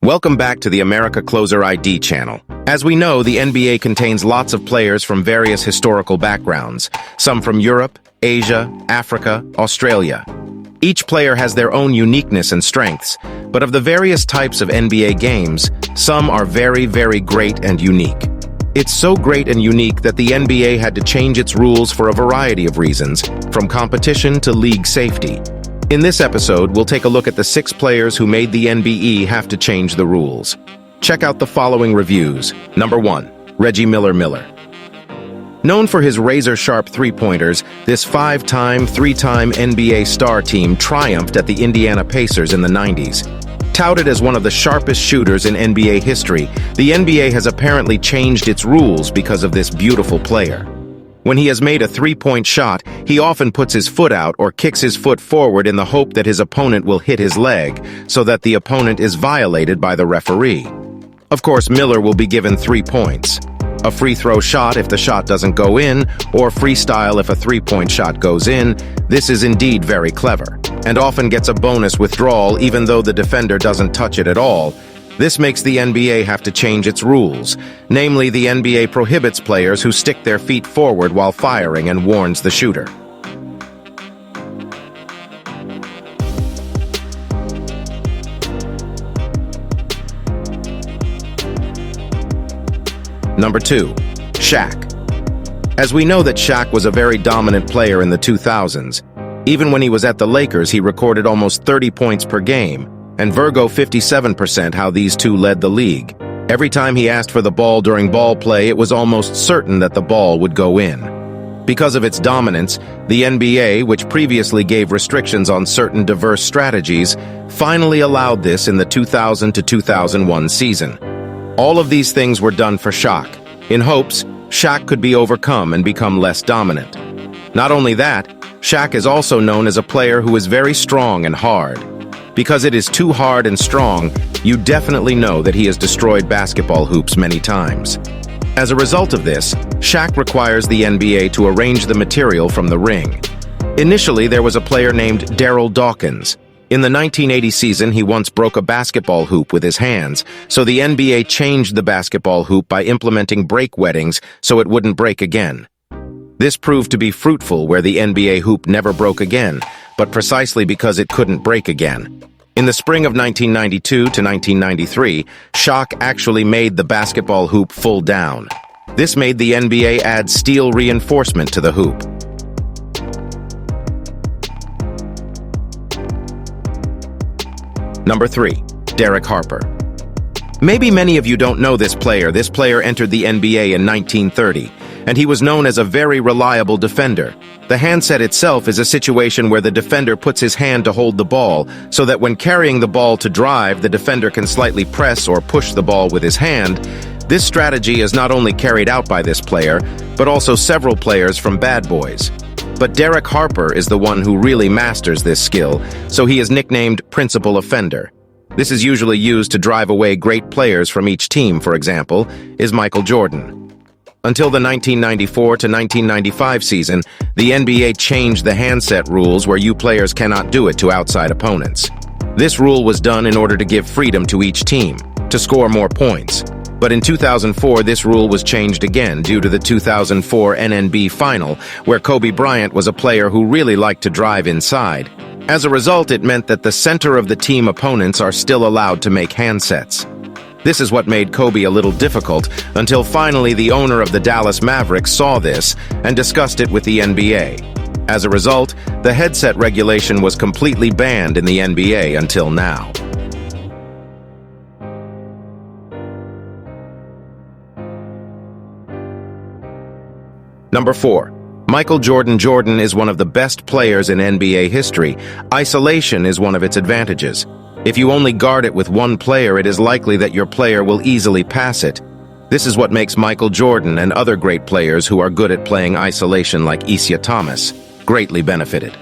Welcome back to the America Closer ID channel. As we know, the NBA contains lots of players from various historical backgrounds, some from Europe, Asia, Africa, Australia. Each player has their own uniqueness and strengths, but of the various types of NBA games, some are very, very great and unique. It's so great and unique that the NBA had to change its rules for a variety of reasons, from competition to league safety. In this episode, we'll take a look at the 6 players who made the NBA have to change the rules. Check out the following reviews. Number 1. Reggie Miller. Known for his razor-sharp three-pointers, this 5-time, 3-time NBA star team triumphed at the Indiana Pacers in the 90s. Touted as one of the sharpest shooters in NBA history, the NBA has apparently changed its rules because of this beautiful player. When he has made a three-point shot, he often puts his foot out or kicks his foot forward in the hope that his opponent will hit his leg, so that the opponent is violated by the referee. Of course, Miller will be given 3 points. A free throw shot if the shot doesn't go in, or freestyle if a three-point shot goes in. This is indeed very clever, and often gets a bonus withdrawal even though the defender doesn't touch it at all. This makes the NBA have to change its rules. Namely, the NBA prohibits players who stick their feet forward while firing and warns the shooter. Number 2. Shaq. As we know that Shaq was a very dominant player in the 2000s. Even when he was at the Lakers, he recorded almost 30 points per game, and Virgo 57% how these two led the league. Every time he asked for the ball during ball play, it was almost certain that the ball would go in. Because of its dominance, the NBA, which previously gave restrictions on certain diverse strategies, finally allowed this in the 2000 to 2001 season. All of these things were done for Shaq, in hopes Shaq could be overcome and become less dominant. Not only that, Shaq is also known as a player who is very strong and hard. Because it is too hard and strong, you definitely know that he has destroyed basketball hoops many times. As a result of this, Shaq requires the NBA to arrange the material from the ring. Initially, there was a player named Darryl Dawkins. In the 1980 season, he once broke a basketball hoop with his hands, so the NBA changed the basketball hoop by implementing break wettings so it wouldn't break again. This proved to be fruitful where the NBA hoop never broke again, but precisely because it couldn't break again. In the spring of 1992 to 1993, Shaq actually made the basketball hoop full down. This made the NBA add steel reinforcement to the hoop. Number 3. Derek Harper. Maybe many of you don't know this player. This player entered the NBA in 1930, and he was known as a very reliable defender. The handset itself is a situation where the defender puts his hand to hold the ball, so that when carrying the ball to drive, the defender can slightly press or push the ball with his hand. This strategy is not only carried out by this player, but also several players from Bad Boys. But Derek Harper is the one who really masters this skill, so he is nicknamed Principal Offender. This is usually used to drive away great players from each team. For example, is Michael Jordan. Until the 1994 to 1995 season, the NBA changed the handset rules where you players cannot do it to outside opponents. This rule was done in order to give freedom to each team, to score more points. But in 2004, this rule was changed again due to the 2004 NNB Final, where Kobe Bryant was a player who really liked to drive inside. As a result, it meant that the center of the team opponents are still allowed to make handsets. This is what made Kobe a little difficult, until finally the owner of the Dallas Mavericks saw this and discussed it with the NBA. As a result, the headset regulation was completely banned in the NBA until now. Number 4. Michael Jordan. Jordan is one of the best players in NBA history. Isolation is one of its advantages. If you only guard it with one player, it is likely that your player will easily pass it. This is what makes Michael Jordan and other great players who are good at playing isolation like Isaiah Thomas greatly benefited.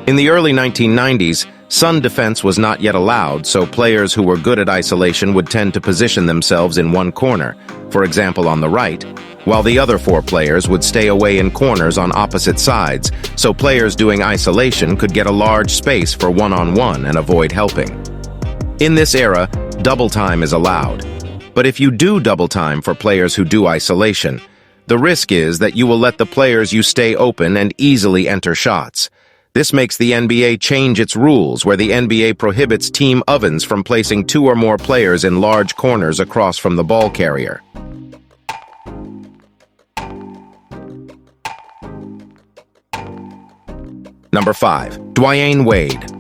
In the early 1990s, sun defense was not yet allowed, so players who were good at isolation would tend to position themselves in one corner, for example on the right, while the other 4 players would stay away in corners on opposite sides, so players doing isolation could get a large space for one-on-one and avoid helping. In this era, double time is allowed. But if you do double time for players who do isolation, the risk is that you will let the players you stay open and easily enter shots. This makes the NBA change its rules, where the NBA prohibits team ovens from placing 2 or more players in large corners across from the ball carrier. Number 5. Dwyane Wade.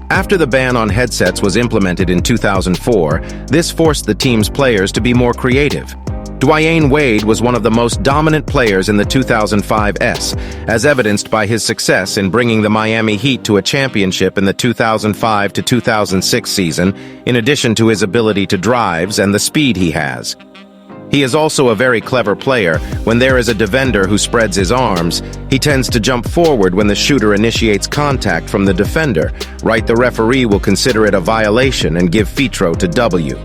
After the ban on headsets was implemented in 2004, this forced the team's players to be more creative. Dwyane Wade was one of the most dominant players in the 2005's, as evidenced by his success in bringing the Miami Heat to a championship in the 2005 to 2006 season, in addition to his ability to drives and the speed he has. He is also a very clever player. When there is a defender who spreads his arms, he tends to jump forward when the shooter initiates contact from the defender. The referee will consider it a violation and give free throw to W.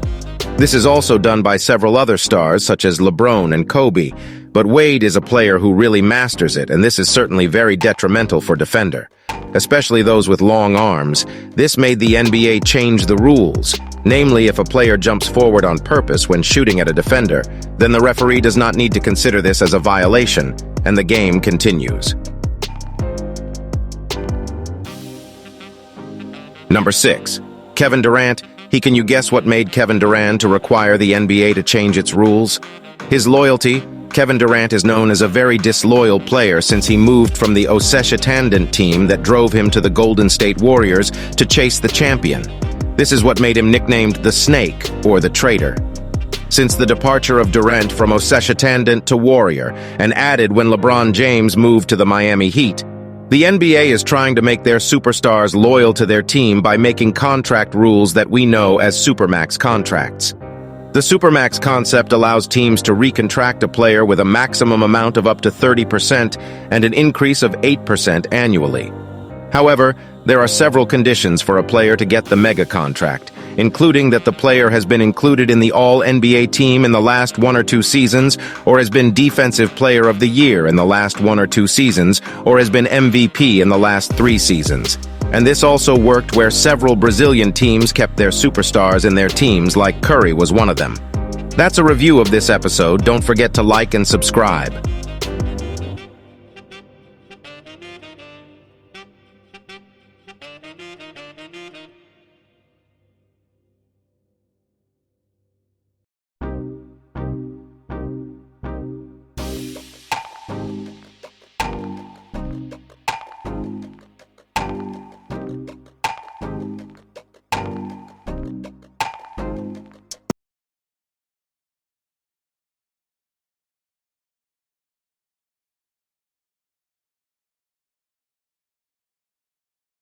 This is also done by several other stars, such as LeBron and Kobe, but Wade is a player who really masters it, and this is certainly very detrimental for defender, especially those with long arms. This made the NBA change the rules. Namely, if a player jumps forward on purpose when shooting at a defender, then the referee does not need to consider this as a violation, and the game continues. Number 6. Kevin Durant. Can you guess what made Kevin Durant to require the NBA to change its rules? His loyalty. Kevin Durant is known as a very disloyal player since he moved from the Shaquille team that drove him to the Golden State Warriors to chase the champion. This is what made him nicknamed the Snake, or the Traitor. Since the departure of Durant from Shaquille to Warrior, and added when LeBron James moved to the Miami Heat, the NBA is trying to make their superstars loyal to their team by making contract rules that we know as Supermax contracts. The Supermax concept allows teams to recontract a player with a maximum amount of up to 30% and an increase of 8% annually. However, there are several conditions for a player to get the mega contract, including that the player has been included in the All-NBA team in the last 1 or 2 seasons, or has been Defensive Player of the Year in the last 1 or 2 seasons, or has been MVP in the last 3 seasons. And this also worked where several Brazilian teams kept their superstars in their teams, like Curry was one of them. That's a review of this episode. Don't forget to like and subscribe.